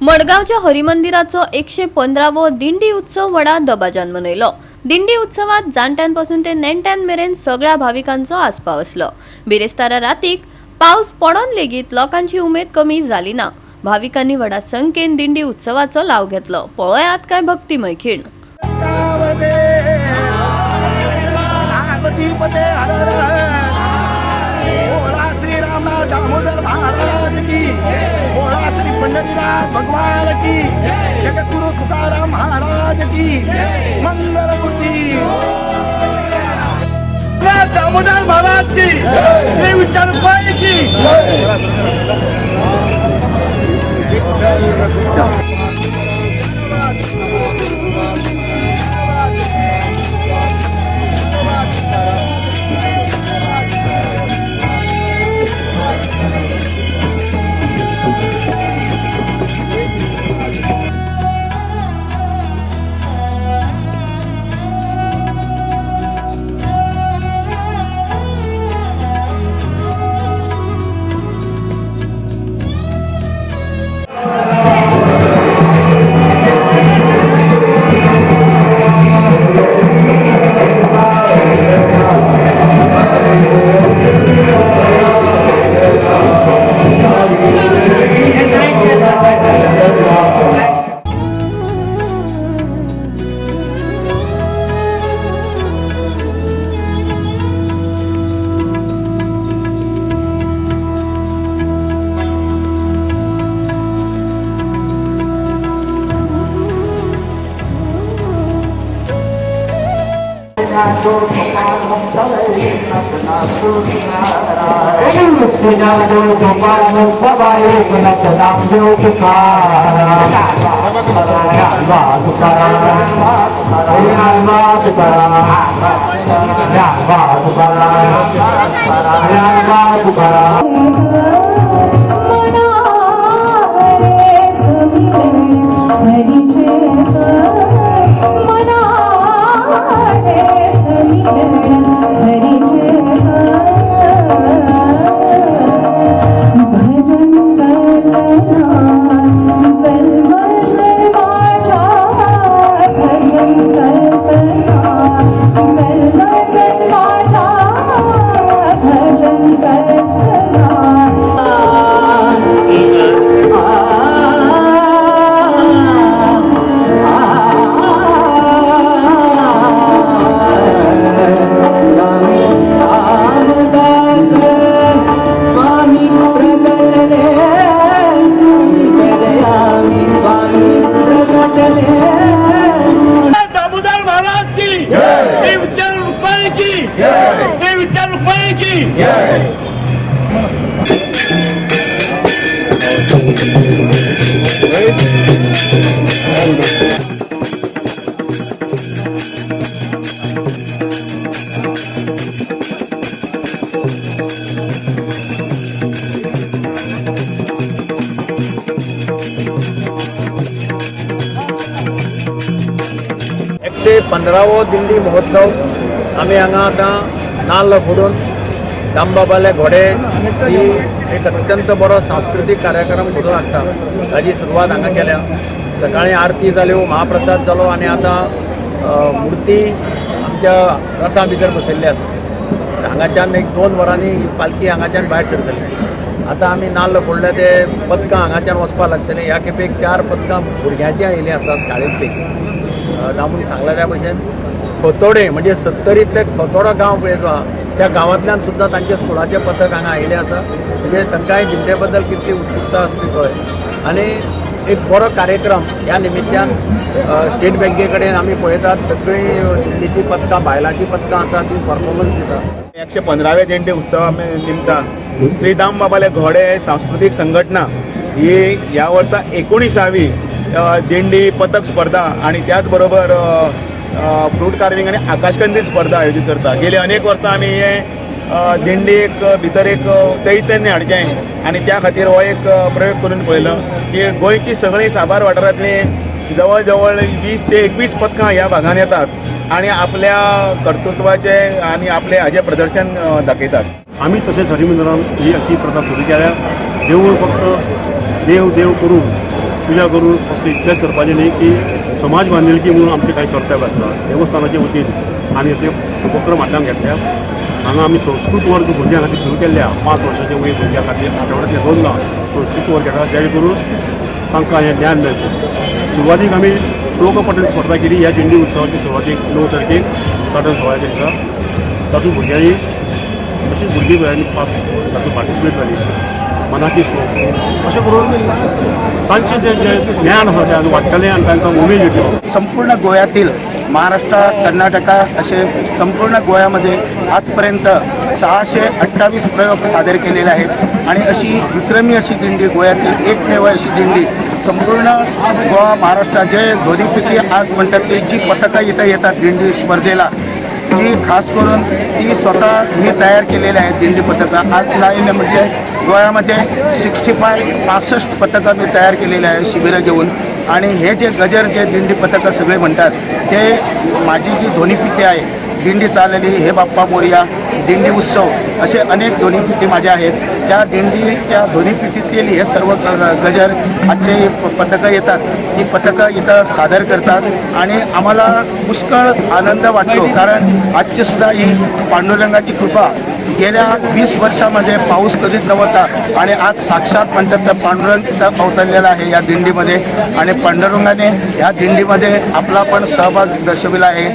मडगावच्या हरिमंदिराचो 115वो दिंडी उत्सव व्हडा दबाज्यान मनयलो। दिंडी उत्सवात जाणट्यांपासून ते नेण्ट्यांमेरेन सगळ्या भाविकांचो आस्पाव असलो। बिरेस्तारा रातीक पावस पडोन लेगीत लोकांची उमेद कमी जाली ना। भाविकांनी व्हडा संख्येन दिंडी उत्सवाचो लाव घेतलो। पळयात काय भक्तिमय खीण। भगवान की जगतगुरु तुकाराम महाराज की मंगल मूर्ति दामोदर महाराज की श्री विठ्ठल रुक्माई की एकशे 15वो दिंडी महोत्सव आम्ही हांगा आतां नाल्ल फोडून दामबाबाले घोडे ही एक अत्यंत बरो सांस्कृतिक कार्यक्रम घडोवन हाडटा ताजी सुरवात हांगा केल्या। सकाळी आरती जाल्यो, महाप्रसाद जालो आनी आतां मुर्ती आमच्या रथा भितर बसयल्ली आसा। हांगाच्यान एक 2 वरांनी ही पालखी हांगाच्यान भायर सरतली। आतां आमी नाल्ल फोडले ते पथकां हांगाच्यान वचपाक लागतली। ह्या खेपेक 4 पथकां भुरग्यांची आयिल्लीं आसात शाळेंतली। दामून सांगला त्या भशेन खोतोडे म्हणजे 70तले खोतोडो गांव पळय जो आहा त्या गांवांतल्यान सुद्दां तांचे स्कुलाचे पथक हांगा आयिल्लें आसा। म्हणजे तांकांय दिंडे बद्दल कितली उत्सुकता आसली पळय। आनी एक बरो कार्यक्रम ह्या निमित्यान स्टेट बँके कडेन आमी पळयतात सगळीं दिंडीची पथकां बायलांची पथकां आसा ती परफॉर्मन्स दिता। 115वे दिंडी उत्सवा निमतान श्री दामबाबाले घोडे सांस्कृतिक संघटना ही ह्या वर्सा 19वी दिंडी पथक स्पर्धा आणि त्याच बरोबर फ्रूट कार्विंग आणि आकाशकंदील स्पर्धा आयोजित करता। गेली अनेक वर्सां आमी हे दिंडीक भितर एक चैतन्य हाडचें आनी त्या खातीर हो एक प्रयोग करून पळयलो की गोंयची सगळीं साबार वाठारांतलीं जवळ जवळ 20 ते 21 पथकां ह्या भागांत येतात आणि आपल्या कर्तृत्वाचे आणि आपले हाजे प्रदर्शन दाखयतात। आम्ही तसेच हरिमंदिरान ही अशी प्रथा सुरू केल्या। देवूळ फक्त देव देव करून पुजा करून फक्त इतलेंच करपाचें न्ही की समाज बांधिलकी म्हणून आमचे काही कर्तव्य आसता देवस्थानाचे वतीन आमी ते उपक्रम हातान घेतल्या हांगा आमी संस्कृत वर्ग भुरग्यां खातीर सुरू केल्ल्या 5 वर्सांचे वयर भुरग्यां खातीर आठवड्यातले 2दा संस्कृत वर्ग घेता जेणे करून तांकां हें ज्ञान मेळचें सुरवातीक आमी श्लोक पठण स्पर्धा केली ह्या दिंडी उत्सवाची सुरवातीक 9 तारखेक साधन सोहळ्याचे दिसा तातूंत भुरग्यांनी अशीच भुरगीं गोंयांनी तातूंत पार्टिसिपेट जाली मनाची श्लोक अशें करून तांचें जें ज्ञान आसा तें आनी वाडटलें आनी तांकां उमेद येतलो संपूर्ण गोव्यातील महाराष्ट्र कर्नाटका असे संपूर्ण गोव्यामध्ये आजपर्यंत 628 प्रयोग सादर केलेले आहेत आणि अशी विक्रमी अशी दिंडी गोव्यातील एकमेव अशी दिंडी संपूर्ण गोवा महाराष्ट्रात जे ध्वनिफिती आज म्हणतात की जी पथकं इथं येतात दिंडी स्पर्धेला ती खास करून ती स्वतः मी तयार केलेली आहेत दिंडी पथकं आज नाही म्हणजे गोव्यामध्ये 65 पथकं मी तयार केलेले आहे शिबिरं घेऊन आणि हे जे गजर जे दिंडी पथकं सगळे म्हणतात ते माझी जी ध्वनिफिती आहे दिंडी चाललेली हे बाप्पा मोरया दिंडी उत्सव असे अनेक ध्वनिफिती माझ्या आहेत त्या दिंडीच्या ध्वनिफितीतील हे सर्व गजर आजचे पथकं येतात ही पथकं इथं सादर करतात आणि आम्हाला पुष्कळ आनंद वाटतो कारण आजची सुद्धा ही पांडुरंगाची कृपा गेल्या 20 वर्षामध्ये पाऊस कधीच नव्हता आणि आज साक्षात म्हणतात तर पांडुरंग इथं अवतरलेला आहे या दिंडीमध्ये आणि पांडुरंगाने या दिंडीमध्ये आपला पण सहभाग दर्शविला आहे.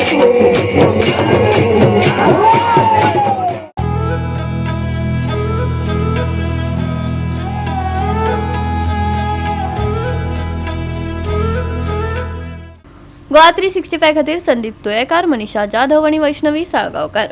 गोवा 365 खातीर संदीप तुयेकार, मनीषा जाधव आणि वैष्णवी साळगांवकार.